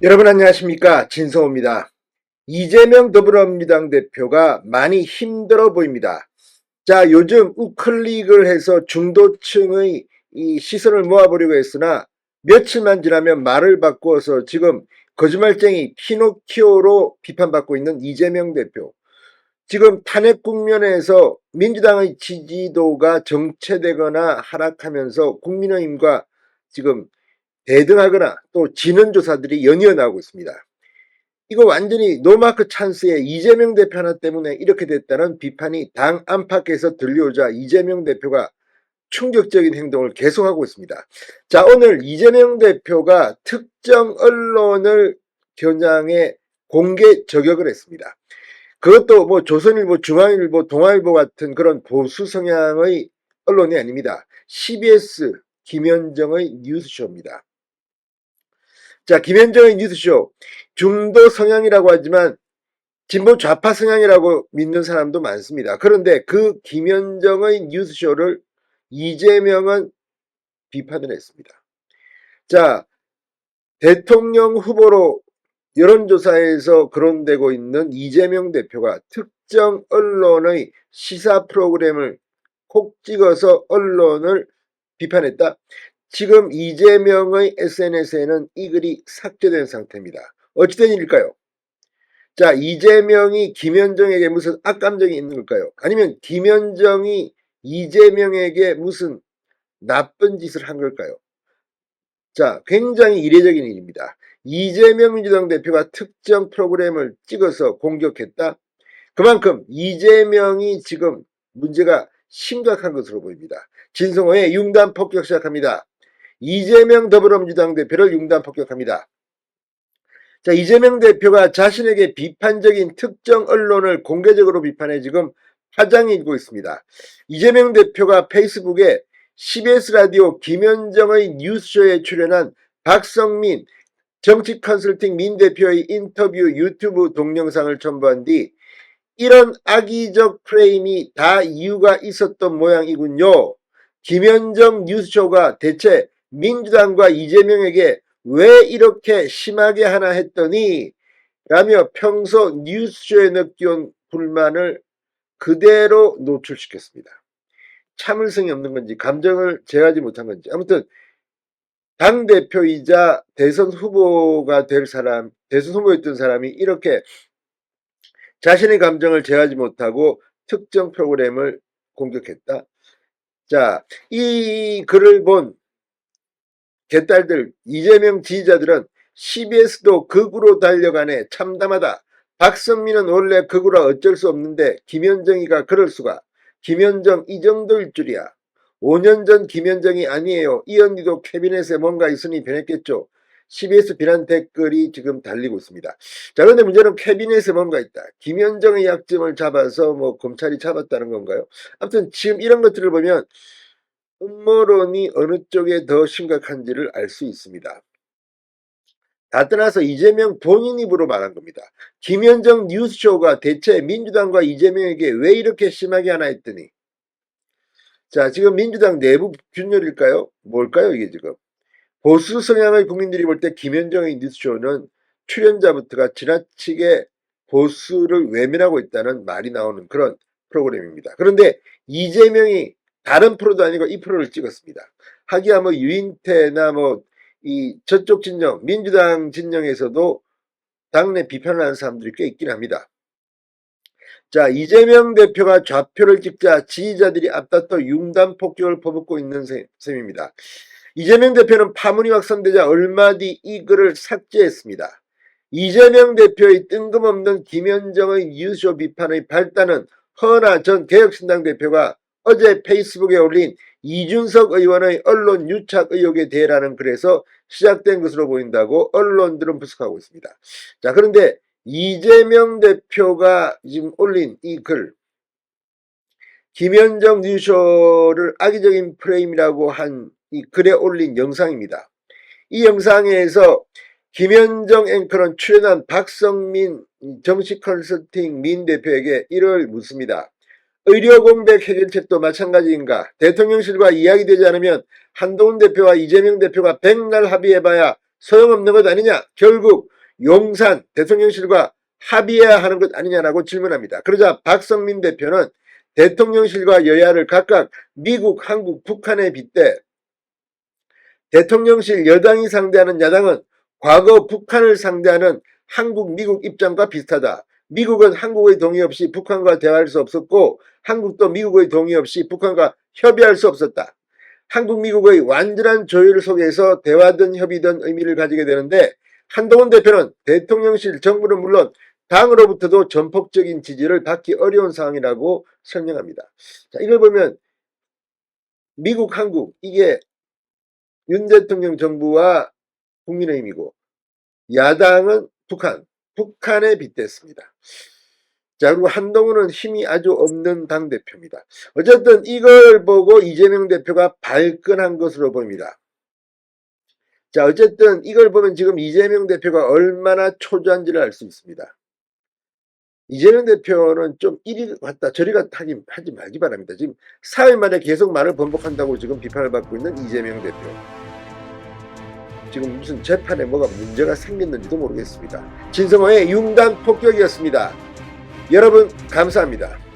여러분 안녕하십니까, 진성호입니다. 이재명 더불어민주당 대표가 많이 힘들어 보입니다. 자, 요즘 우클릭을 해서 중도층의 이 시선을 모아보려고 했으나 며칠만 지나면 말을 바꾸어서 지금 거짓말쟁이 피노키오로 비판받고 있는 이재명 대표. 지금 탄핵 국면에서 민주당의 지지도가 정체되거나 하락하면서 국민의힘과 지금 대등하거나 또 지는 조사들이 연이어 나오고 있습니다. 이거 완전히 노마크 찬스에 이재명 대표 하나 때문에 이렇게 됐다는 비판이 당 안팎에서 들려오자 이재명 대표가 충격적인 행동을 계속하고 있습니다. 자, 오늘 이재명 대표가 특정 언론을 겨냥해 공개 저격을 했습니다. 그것도 뭐 조선일보, 중앙일보, 동아일보 같은 그런 보수 성향의 언론이 아닙니다. CBS 김현정의 뉴스쇼입니다. 자, 김현정의 뉴스쇼. 중도 성향이라고 하지만 진보 좌파 성향이라고 믿는 사람도 많습니다. 그런데 그 김현정의 뉴스쇼를 이재명은 비판을 했습니다. 자, 대통령 후보로 여론조사에서 거론되고 있는 이재명 대표가 특정 언론의 시사 프로그램을 콕 찍어서 언론을 비판했다. 지금 이재명의 SNS에는 이 글이 삭제된 상태입니다. 어찌된 일일까요? 자, 이재명이 김현정에게 무슨 악감정이 있는 걸까요? 아니면 김현정이 이재명에게 무슨 나쁜 짓을 한 걸까요? 자, 굉장히 이례적인 일입니다. 이재명 민주당 대표가 특정 프로그램을 찍어서 공격했다. 그만큼 이재명이 지금 문제가 심각한 것으로 보입니다. 진성호의 융단 폭격 시작합니다. 이재명 더불어민주당 대표를 융단 폭격합니다. 자, 이재명 대표가 자신에게 비판적인 특정 언론을 공개적으로 비판해 지금 파장이 일고 있습니다. 이재명 대표가 페이스북에 CBS 라디오 김현정의 뉴스쇼에 출연한 박성민 정치 컨설팅 민 대표의 인터뷰 유튜브 동영상을 첨부한 뒤 이런 악의적 프레임이 다 이유가 있었던 모양이군요. 김현정 뉴스쇼가 대체 민주당과 이재명에게 왜 이렇게 심하게 하나 했더니 라며 평소 뉴스쇼에 느껴온 불만을 그대로 노출시켰습니다. 참을성이 없는 건지 감정을 제어하지 못한 건지 아무튼 당대표이자 대선 후보가 될 사람, 대선 후보였던 사람이 이렇게 자신의 감정을 제어하지 못하고 특정 프로그램을 공격했다. 자, 이 글을 본 개딸들, 이재명 지지자들은 CBS도 극우로 달려가네, 참담하다. 박성민은 원래 극우라 어쩔 수 없는데 김현정이가 그럴 수가. 김현정 이 정도일 줄이야. 5년 전 김현정이 아니에요. 이 언니도 캐비넷에 뭔가 있으니 변했겠죠. CBS 비난 댓글이 지금 달리고 있습니다. 자, 그런데 문제는 캐비넷에 뭔가 있다. 김현정의 약점을 잡아서 뭐 검찰이 잡았다는 건가요? 아무튼 지금 이런 것들을 보면 음모론이 어느 쪽에 더 심각한지를 알 수 있습니다. 다 떠나서 이재명 본인 입으로 말한 겁니다. 김현정 뉴스쇼가 대체 민주당과 이재명에게 왜 이렇게 심하게 하나 했더니 자, 지금 민주당 내부 균열일까요? 뭘까요 이게 지금? 보수 성향의 국민들이 볼 때 김현정의 뉴스쇼는 출연자부터가 지나치게 보수를 외면하고 있다는 말이 나오는 그런 프로그램입니다. 그런데 이재명이 다른 프로도 아니고 이 프로를 찍었습니다. 하기야 뭐 유인태나 뭐 이 저쪽 진영, 민주당 진영에서도 당내 비판을 하는 사람들이 꽤 있긴 합니다. 자, 이재명 대표가 좌표를 찍자 지지자들이 앞다퉈 융단 폭격을 퍼붓고 있는 셈입니다. 이재명 대표는 파문이 확산되자 얼마 뒤 이 글을 삭제했습니다. 이재명 대표의 뜬금없는 김현정의 뉴스쇼 비판의 발단은 허은하 전 개혁신당 대표가 어제 페이스북에 올린 이준석 의원의 언론 유착 의혹에 대해라는 글에서 시작된 것으로 보인다고 언론들은 분석하고 있습니다. 자, 그런데 이재명 대표가 지금 올린 이 글, 김현정 뉴스쇼를 악의적인 프레임이라고 한 이 글에 올린 영상입니다. 이 영상에서 김현정 앵커는 출연한 박성민 정치 컨설팅 민 대표에게 이를 묻습니다. 의료 공백 해결책도 마찬가지인가? 대통령실과 이야기되지 않으면 한동훈 대표와 이재명 대표가 백날 합의해봐야 소용없는 것 아니냐? 결국 용산 대통령실과 합의해야 하는 것 아니냐라고 질문합니다. 그러자 박성민 대표는 대통령실과 여야를 각각 미국, 한국, 북한에 빗대 대통령실 여당이 상대하는 야당은 과거 북한을 상대하는 한국, 미국 입장과 비슷하다. 미국은 한국의 동의 없이 북한과 대화할 수 없었고 한국도 미국의 동의 없이 북한과 협의할 수 없었다. 한국, 미국의 완전한 조율 속에서 대화든 협의든 의미를 가지게 되는데 한동훈 대표는 대통령실 정부는 물론 당으로부터도 전폭적인 지지를 받기 어려운 상황이라고 설명합니다. 자, 이걸 보면 미국, 한국 이게 윤 대통령 정부와 국민의힘이고 야당은 북한에 빗댔습니다. 자, 그리고 한동훈은 힘이 아주 없는 당대표입니다. 어쨌든 이걸 보고 이재명 대표가 발끈한 것으로 보입니다. 자, 어쨌든 이걸 보면 지금 이재명 대표가 얼마나 초조한지를 알 수 있습니다. 이재명 대표는 좀 이리 갔다 저리 갔다 하지 말기 바랍니다. 지금 4일 만에 계속 말을 번복한다고 지금 비판을 받고 있는 이재명 대표. 지금 무슨 재판에 뭐가 문제가 생겼는지도 모르겠습니다. 진성호의 융단 폭격이었습니다. 여러분 감사합니다.